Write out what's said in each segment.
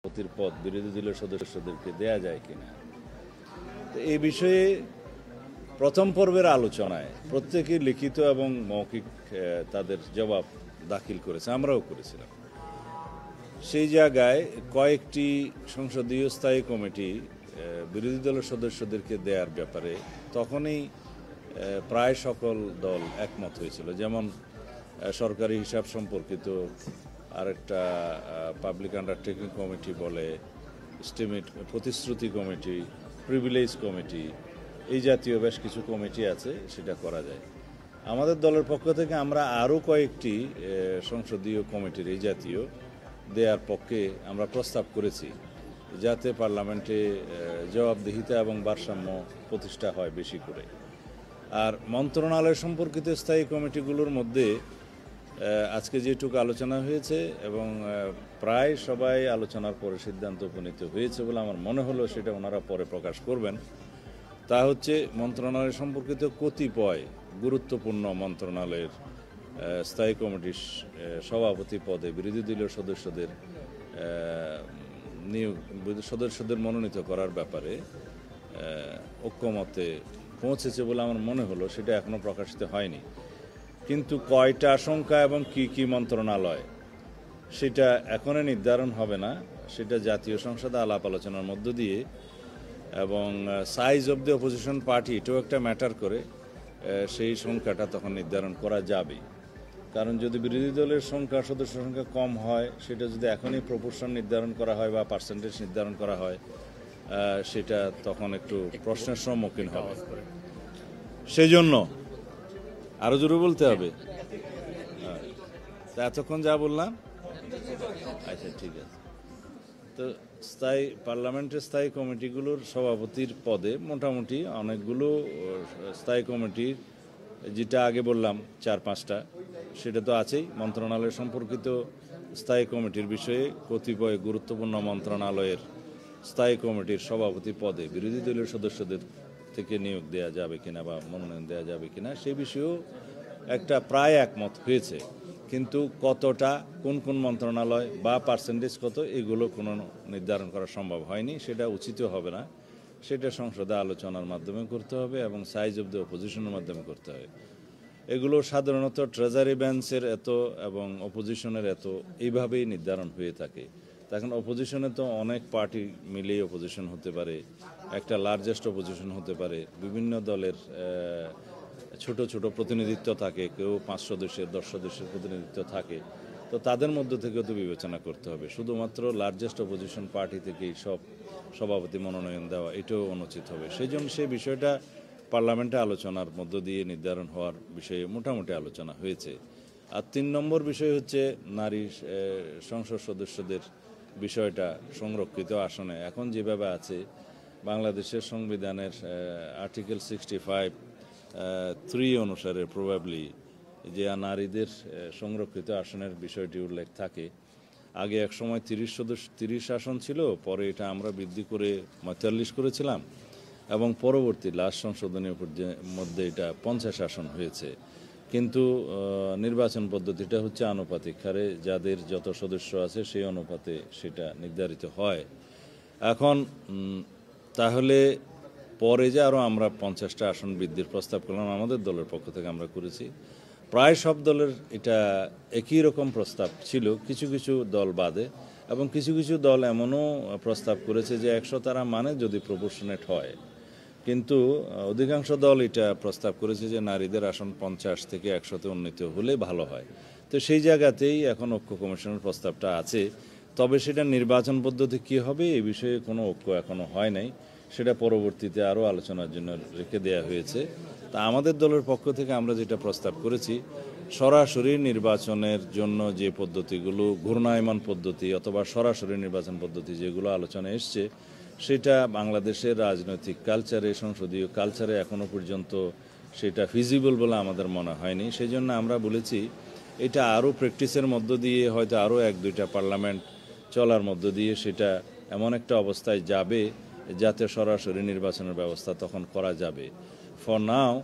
সভাপতির পদ বিরোধী দলের সদস্যদেরকে দেয়া যায় কিনা। তো এই বিষয়ে প্রথম পর্বের আলোচনায় প্রত্যেকেই লিখিত এবং মৌখিক তাদের জবাব দাখিল করেছে, আমরাও করেছিলাম। সেই জায়গায় কয়েকটি সংসদীয় স্থায়ী কমিটি বিরোধী দলের সদস্যদেরকে দেওয়ার ব্যাপারে তখনই প্রায় সকল দল একমত হয়েছিল। যেমন সরকারি হিসাব সম্পর্কিত আরেকটা পাবলিক আন্ডারটেকিং কমিটি বলে, এস্টিমেট প্রতিশ্রুতি কমিটি, প্রিভিলেজ কমিটি, এই জাতীয় বেশ কিছু কমিটি আছে, সেটা করা যায়। আমাদের দলের পক্ষ থেকে আমরা আরও কয়েকটি সংসদীয় কমিটির এই জাতীয় দেওয়ার পক্ষে আমরা প্রস্তাব করেছি, যাতে পার্লামেন্টে জবাবদিহিতা এবং ভারসাম্য প্রতিষ্ঠা হয় বেশি করে। আর মন্ত্রণালয় সম্পর্কিত স্থায়ী কমিটিগুলোর মধ্যে আজকে যেটুকু আলোচনা হয়েছে এবং প্রায় সবাই আলোচনার পরে সিদ্ধান্ত উপনীত হয়েছে বলে আমার মনে হলো, সেটা ওনারা পরে প্রকাশ করবেন। তা হচ্ছে মন্ত্রণালয় সম্পর্কিত কতিপয় গুরুত্বপূর্ণ মন্ত্রণালয়ের স্থায়ী কমিটির সভাপতি পদে বিরোধী দলীয় সদস্যদের মনোনীত করার ব্যাপারে ঐক্যমতে পৌঁছেছে বলে আমার মনে হলো। সেটা এখনও প্রকাশিত হয়নি, কিন্তু কয়টা আশঙ্কা এবং কি মন্ত্রণালয় সেটা এখনই নির্ধারণ হবে না। সেটা জাতীয় সংসদে আলাপ আলোচনার মধ্য দিয়ে এবং size of the opposition party এটাও একটা ম্যাটার করে, সেই সংখ্যাটা তখন নির্ধারণ করা যাবে। কারণ যদি বিরোধী দলের সদস্য সংখ্যা কম হয়, সেটা যদি এখনই প্রপোর্শন নির্ধারণ করা হয় বা পার্সেন্টেজ নির্ধারণ করা হয়, সেটা তখন একটু প্রশ্নের সম্মুখীন হবে। সেই জন্য আরও জোরে বলতে হবে। তা এতক্ষণ যা বললাম, আচ্ছা ঠিক আছে। তো পার্লামেন্টের স্থায়ী কমিটিগুলোর সভাপতির পদে মোটামুটি অনেকগুলো স্থায়ী কমিটির, যেটা আগে বললাম 4-5টা, সেটা তো আছেই। মন্ত্রণালয় সম্পর্কিত স্থায়ী কমিটির বিষয়ে কতিপয় গুরুত্বপূর্ণ মন্ত্রণালয়ের স্থায়ী কমিটির সভাপতি পদে বিরোধী দলীয় সদস্যদের থেকে নিয়োগ দেওয়া যাবে কিনা বা মনোনয়ন দেওয়া যাবে কিনা, সে বিষয়েও একটা প্রায় একমত হয়েছে। কিন্তু কতটা, কোন মন্ত্রণালয় বা পার্সেন্টেজ কত, এগুলো কোনো নির্ধারণ করা সম্ভব হয়নি। সেটা উচিত হবে না। সেটা সংসদে আলোচনার মাধ্যমে করতে হবে এবং সাইজ অব দ্য অপোজিশনের মাধ্যমে করতে হবে। এগুলো সাধারণত ট্রেজারি বেঞ্চের এত এবং অপোজিশনের এত, এইভাবেই নির্ধারণ হয়ে থাকে। তখন অপোজিশনে তো অনেক পার্টি মিলেই অপোজিশন হতে পারে, একটা লার্জেস্ট অপোজিশন হতে পারে, বিভিন্ন দলের ছোট ছোট প্রতিনিধিত্ব থাকে, কেউ 5 সদস্যের 10 সদস্যের প্রতিনিধিত্ব থাকে। তো তাদের মধ্য থেকেও তো বিবেচনা করতে হবে। শুধুমাত্র লার্জেস্ট অপোজিশন পার্টি থেকেই সব সভাপতি মনোনয়ন দেওয়া, এটাও অনুচিত হবে। সেই জন্য সেই বিষয়টা পার্লামেন্টে আলোচনার মধ্য দিয়ে নির্ধারণ হওয়ার বিষয়ে মোটামুটি আলোচনা হয়েছে। আর 3 নম্বর বিষয় হচ্ছে নারী সংসদ সদস্যদের বিষয়টা। সংরক্ষিত আসনে এখন যেভাবে আছে, বাংলাদেশের সংবিধানের আর্টিকেল 65(3) অনুসারে প্রবাবলি যে নারীদের সংরক্ষিত আসনের বিষয়টি উল্লেখ থাকে। আগে এক সময় 30 আসন ছিল, পরে এটা আমরা বৃদ্ধি করে 45 করেছিলাম এবং পরবর্তী লাস্ট সংশোধনীর মধ্যে এটা 50 আসন হয়েছে। কিন্তু নির্বাচন পদ্ধতিটা হচ্ছে আনুপাতিক হারে, যাদের যত সদস্য আছে সেই অনুপাতে সেটা নির্ধারিত হয়। এখন তাহলে পরে যে আরও আমরা 50টা আসন বৃদ্ধির প্রস্তাব করলাম, আমাদের দলের পক্ষ থেকে আমরা করেছি। প্রায় সব দলের এটা একই রকম প্রস্তাব ছিল, কিছু কিছু দল বাদে। এবং কিছু কিছু দল এমনও প্রস্তাব করেছে যে 100 তারা মানে যদি প্রপোর্শনেট হয়। কিন্তু অধিকাংশ দল এটা প্রস্তাব করেছে যে নারীদের আসন 50 থেকে 100-তে উন্নীত হলে ভালো হয়। তো সেই জায়গাতেই এখন ঐক্য কমিশনের প্রস্তাবটা আছে। তবে সেটা নির্বাচন পদ্ধতি কী হবে, এই বিষয়ে কোনো ঐক্য এখনও হয় নাই। সেটা পরবর্তীতে আরও আলোচনার জন্য রেখে দেওয়া হয়েছে। তা আমাদের দলের পক্ষ থেকে আমরা যেটা প্রস্তাব করেছি, সরাসরি নির্বাচনের জন্য যে পদ্ধতিগুলো, ঘূর্ণায়মান পদ্ধতি অথবা সরাসরি নির্বাচন পদ্ধতি যেগুলো আলোচনায় এসছে, সেটা বাংলাদেশের রাজনৈতিক কালচারে, সংসদীয় কালচারে এখনও পর্যন্ত সেটা ফিজিবল বলে আমাদের মনে হয়নি। সেই জন্য আমরা বলেছি এটা আরও প্র্যাকটিসের মধ্য দিয়ে, হয়তো আরও 1-2টা পার্লামেন্ট চলার মধ্য দিয়ে সেটা এমন একটা অবস্থায় যাবে যাতে সরাসরি নির্বাচনের ব্যবস্থা তখন করা যাবে। ফর নাও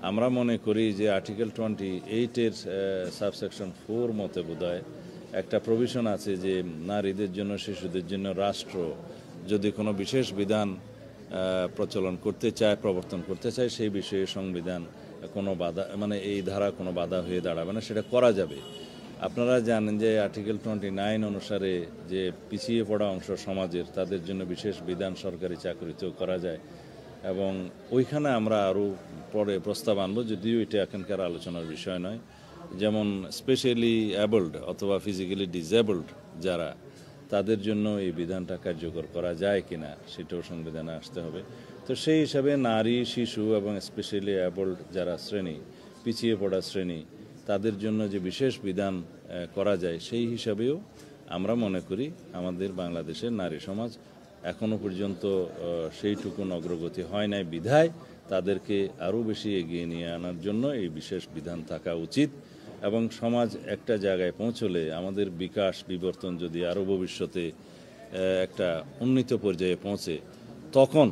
আমরা মনে করি যে আর্টিকেল 28-এর সাবসেকশন 4 মতে বোধহয় একটা প্রভিশন আছে যে নারীদের জন্য, শিশুদের জন্য রাষ্ট্র যদি কোনো বিশেষ বিধান প্রচলন করতে চায়, প্রবর্তন করতে চায়, সেই বিষয়ে সংবিধান কোনো বাধা, মানে এই ধারা কোনো বাধা হয়ে দাঁড়াবে না, সেটা করা যাবে। আপনারা জানেন যে আর্টিকেল 29 অনুসারে যে পিছিয়ে পড়া অংশ সমাজের, তাদের জন্য বিশেষ বিধান সরকারি চাকরিতেও করা যায়, এবং ওইখানে আমরা আরও পরে প্রস্তাব আনবো, যদিও এটা এখনকার আলোচনার বিষয় নয়। যেমন স্পেশালি অ্যাবলড অথবা ফিজিক্যালি ডিসেবলড যারা, তাদের জন্য এই বিধানটা কার্যকর করা যায় কিনা সেটাও সংবিধানে আসতে হবে। তো সেই হিসাবে নারী, শিশু এবং স্পেশালি অ্যাবলড যারা শ্রেণী, পিছিয়ে পড়া শ্রেণী, তাদের জন্য যে বিশেষ বিধান করা যায়, সেই হিসাবেও আমরা মনে করি আমাদের বাংলাদেশের নারী সমাজ এখনো পর্যন্ত সেইটুকুন অগ্রগতি হয় নাই, বিধায় তাদেরকে আরও বেশি এগিয়ে নিয়ে আনার জন্য এই বিশেষ বিধান থাকা উচিত। এবং সমাজ একটা জায়গায় পৌঁছলে, আমাদের বিকাশ বিবর্তন যদি আরও ভবিষ্যতে একটা উন্নীত পর্যায়ে পৌঁছে, তখন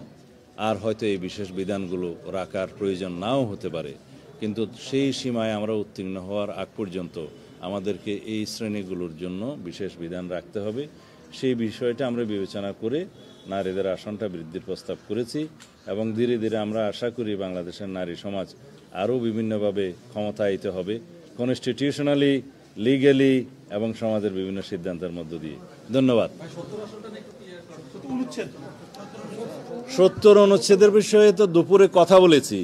আর হয়তো এই বিশেষ বিধানগুলো রাখার প্রয়োজন নাও হতে পারে। কিন্তু সেই সীমায় আমরা উত্তীর্ণ হওয়ার আগ পর্যন্ত আমাদেরকে এই শ্রেণীগুলোর জন্য বিশেষ বিধান রাখতে হবে। সেই বিষয়টা আমরা বিবেচনা করে নারীদের আসনটা বৃদ্ধির প্রস্তাব করেছি, এবং ধীরে ধীরে আমরা আশা করি বাংলাদেশের নারী সমাজ আরও বিভিন্নভাবে ক্ষমতায়িত হবে, কনস্টিটিউশনালি, লিগ্যালি এবং সমাজের বিভিন্ন সিদ্ধান্তের মধ্য দিয়ে। ধন্যবাদ। 70 অনুচ্ছেদের বিষয়ে তো দুপুরে কথা বলেছি।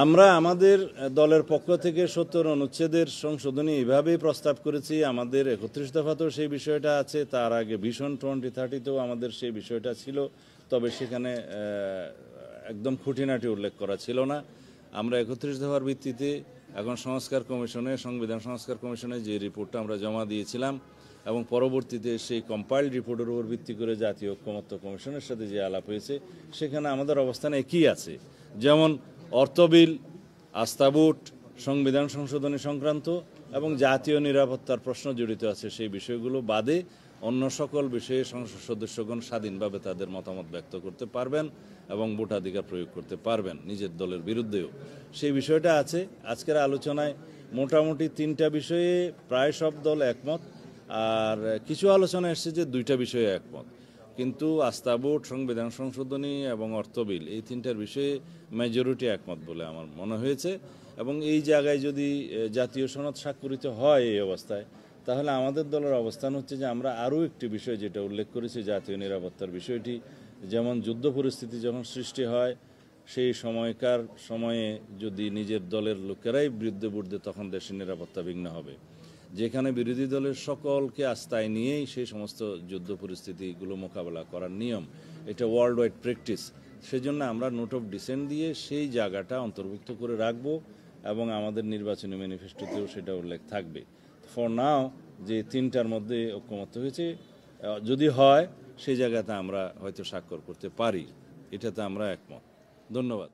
আমরা আমাদের দলের পক্ষ থেকে 70 অনুচ্ছেদের সংশোধনী এভাবেই প্রস্তাব করেছি। আমাদের 31 দফাতেও সেই বিষয়টা আছে, তার আগে ভিশন 2030তেও আমাদের সেই বিষয়টা ছিল, তবে সেখানে একদম খুঁটিনাটি উল্লেখ করা ছিল না। আমরা 31 দফার ভিত্তিতে এখন সংস্কার কমিশনে, সংবিধান সংস্কার কমিশনে যে রিপোর্টটা আমরা জমা দিয়েছিলাম, এবং পরবর্তীতে সেই কম্পাইল্ড রিপোর্টের উপর ভিত্তি করে জাতীয় ঐকমত্য কমিশনের সাথে যে আলাপ হয়েছে, সেখানে আমাদের অবস্থান একই আছে। যেমন অর্থ বিল, আস্থাভোট, সংবিধান সংশোধনী সংক্রান্ত এবং জাতীয় নিরাপত্তার প্রশ্ন জড়িত আছে, সেই বিষয়গুলো বাদে অন্য সকল বিষয়ে সংসদ সদস্যগণ স্বাধীনভাবে তাদের মতামত ব্যক্ত করতে পারবেন এবং ভোটাধিকার প্রয়োগ করতে পারবেন, নিজের দলের বিরুদ্ধেও। সেই বিষয়টা আছে। আজকের আলোচনায় মোটামুটি 3টা বিষয়ে প্রায় সব দল একমত, আর কিছু আলোচনা এসছে যে 2টা বিষয়ে একমত। কিন্তু আস্থাভোট, সংবিধান সংশোধনী এবং অর্থ বিল, এই 3টার বিষয়ে মেজরিটি একমত বলে আমার মনে হয়েছে। এবং এই জায়গায় যদি জাতীয় সনদ স্বাক্ষরিত হয় এই অবস্থায়, তাহলে আমাদের দলের অবস্থান হচ্ছে যে আমরা আরও একটি বিষয় যেটা উল্লেখ করেছি, জাতীয় নিরাপত্তার বিষয়টি, যেমন যুদ্ধ পরিস্থিতি যখন সৃষ্টি হয়, সেই সময়ে যদি নিজের দলের লোকেরাই বিরুদ্ধে বুঝবে, তখন দেশের নিরাপত্তা বিঘ্ন হবে। যেখানে বিরোধী দলের সকলকে আস্থায় নিয়েই সেই সমস্ত যুদ্ধ পরিস্থিতিগুলো মোকাবেলা করার নিয়ম, এটা ওয়ার্ল্ড ওয়াইড প্র্যাকটিস। সেজন্য আমরা নোট অফ ডিসেন্ট দিয়ে সেই জায়গাটা অন্তর্ভুক্ত করে রাখব, এবং আমাদের নির্বাচনী ম্যানিফেস্টোতেও সেটা উল্লেখ থাকবে। ফর নাও যে 3টার মধ্যে ঐকমত্য হয়েছে, যদি হয় সেই জায়গাতে আমরা হয়তো স্বাক্ষর করতে পারি, এটাতে আমরা একমত। ধন্যবাদ।